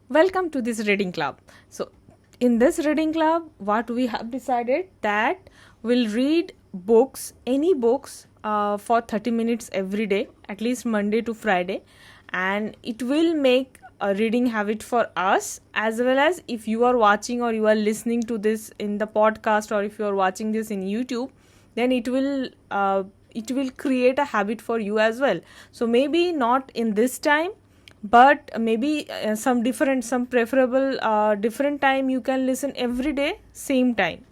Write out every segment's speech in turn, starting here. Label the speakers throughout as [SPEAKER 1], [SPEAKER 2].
[SPEAKER 1] Welcome to this reading club. So, in this reading club, what we have decided that we'll read books, any books, for 30 minutes every day, at least Monday to Friday, and it will make a reading habit for us, as well as if you are watching or you are listening to this in the podcast, or if you are watching this in YouTube, then it will create a habit for you as well. So maybe not in this time, but maybe some preferable different time you can listen every day, same time.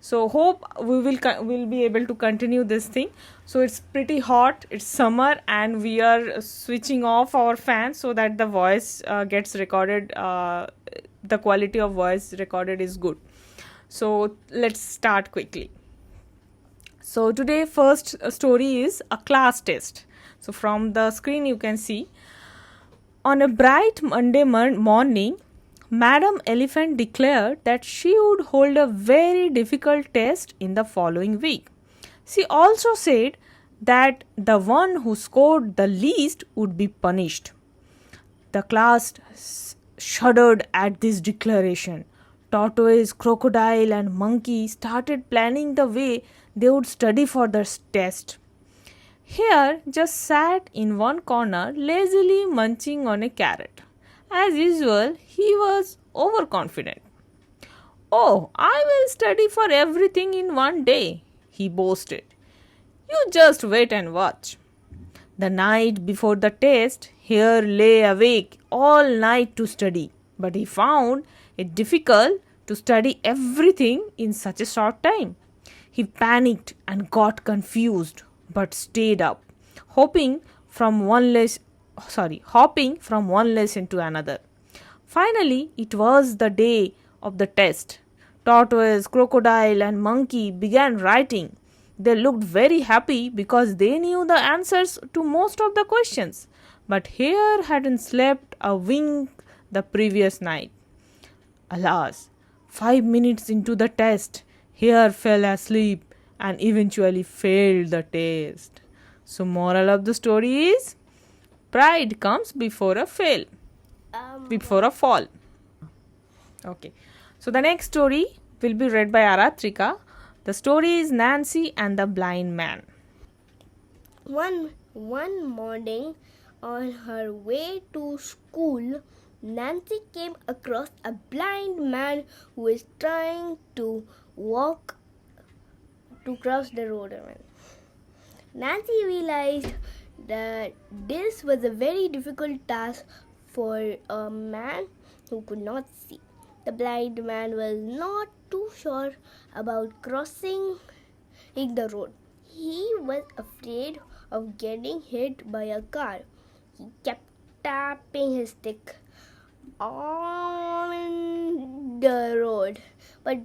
[SPEAKER 1] So hope will be able to continue this thing. So it's pretty hot, it's summer, and we are switching off our fans so that the voice gets recorded, the quality of voice recorded is good. So let's start quickly. So today first story is a class test. So from the screen you can see, on a bright Monday morning, Madam Elephant declared that she would hold a very difficult test in the following week. She also said that the one who scored the least would be punished. The class shuddered at this declaration. Tortoise, crocodile, and monkey started planning the way they would study for the test. Hare just sat in one corner, lazily munching on a carrot. As usual, he was overconfident. "Oh, I will study for everything in one day," he boasted. "You just wait and watch." The night before the test, Hare lay awake all night to study, but he found it difficult to study everything in such a short time. He panicked and got confused, but stayed up, hopping from one lesson to another. Finally, it was the day of the test. Tortoise, crocodile, and monkey began writing. They looked very happy because they knew the answers to most of the questions. But Hare hadn't slept a wink the previous night. Alas, 5 minutes into the test, Hare fell asleep and eventually failed the test. So, moral of the story is, pride comes before a fall. Okay. So the next story will be read by Aratrika. The story is Nancy and the Blind Man.
[SPEAKER 2] One morning, on her way to school, Nancy came across a blind man who was trying to cross the road. Nancy realized that this was a very difficult task for a man who could not see. The blind man was not too sure about crossing the road. He was afraid of getting hit by a car. He kept tapping his stick on the road, but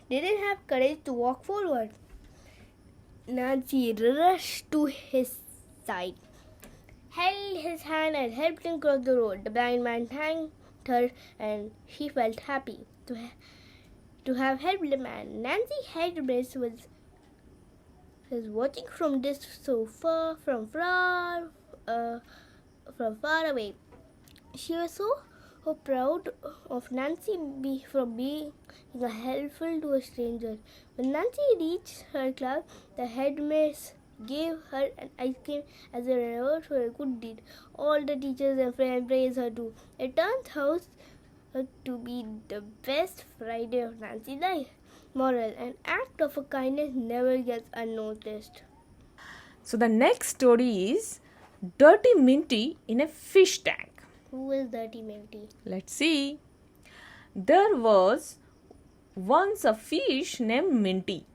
[SPEAKER 2] didn't have courage to walk forward. Nancy rushed to his side, held his hand and helped him cross the road. The blind man thanked her and she felt happy to have helped the man. Nancy Headbridge was watching from far away. She was so proud of Nancy for being helpful to a stranger. When Nancy reached her class, the headmistress gave her an ice cream as a reward for a good deed. All the teachers and friends praised her too. It turned out to be the best Friday of Nancy's life. Moral: an act of kindness never gets unnoticed.
[SPEAKER 1] So the next story is Dirty Minty in a Fish Tank.
[SPEAKER 2] Who is Dirty Minty?
[SPEAKER 1] Let's see. There was once a fish named Minty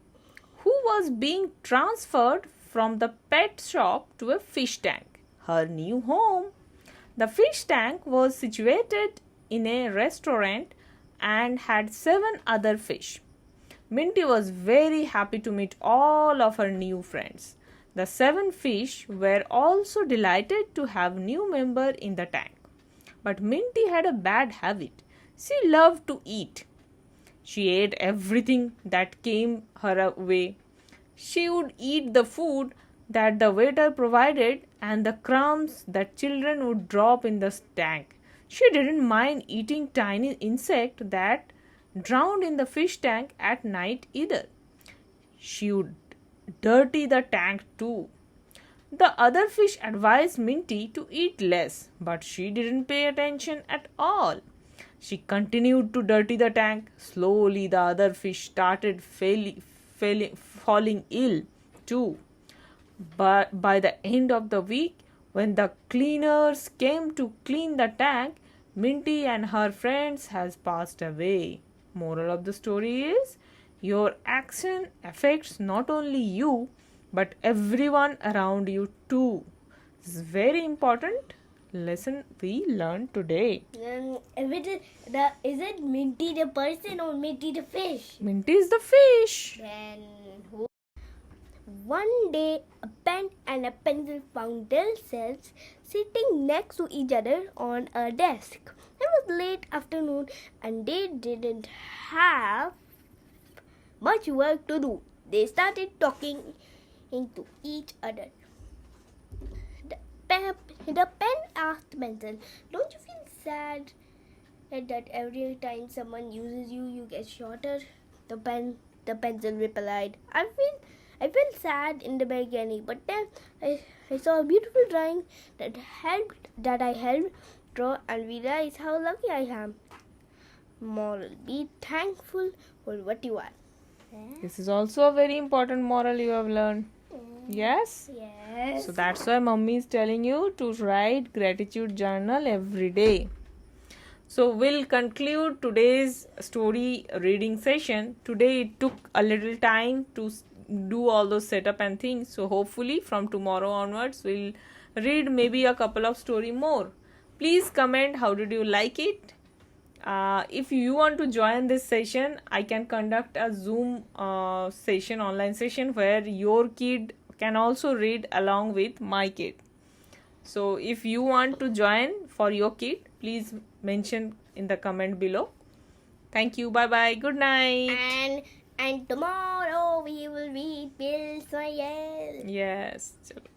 [SPEAKER 1] who was being transferred from the pet shop to a fish tank, her new home. The fish tank was situated in a restaurant and had 7 other fish. Minty was very happy to meet all of her new friends. The 7 fish were also delighted to have new member in the tank. But Minty had a bad habit. She loved to eat. She ate everything that came her way. She would eat the food that the waiter provided and the crumbs that children would drop in the tank. She didn't mind eating tiny insect that drowned in the fish tank at night either. She would dirty the tank too. The other fish advised Minty to eat less, but she didn't pay attention at all. She continued to dirty the tank. Slowly, the other fish started falling ill too. But by the end of the week, when the cleaners came to clean the tank, Minty and her friends has passed away. Moral of the story is your action affects not only you but everyone around you too. This is very important lesson we learned today.
[SPEAKER 2] Is it Minty the person or Minty the fish?
[SPEAKER 1] Minty is the fish.
[SPEAKER 2] Then one day, a pen and a pencil found themselves sitting next to each other on a desk. It was late afternoon and they didn't have much work to do. They started talking to each other. The pen asked pencil, "Don't you feel sad that every time someone uses you, you get shorter?" The pencil replied, I feel sad in the beginning, but then I saw a beautiful drawing that I helped draw and realized how lucky I am. Moral: be thankful for what you are.
[SPEAKER 1] This is also a very important moral you have learned. Yes?
[SPEAKER 2] Yes.
[SPEAKER 1] So that's why mummy is telling you to write gratitude journal every day. So we'll conclude today's story reading session. Today it took a little time to do all those setup and things. So hopefully from tomorrow onwards we'll read maybe a couple of story more. Please comment how did you like it. If you want to join this session, I can conduct a Zoom session, online session where your kid can also read along with my kid. So if you want to join for your kid, please mention in the comment below. Thank you. Bye bye. Good night.
[SPEAKER 2] And tomorrow we will read Bill Soyel.
[SPEAKER 1] Yes. Chalo.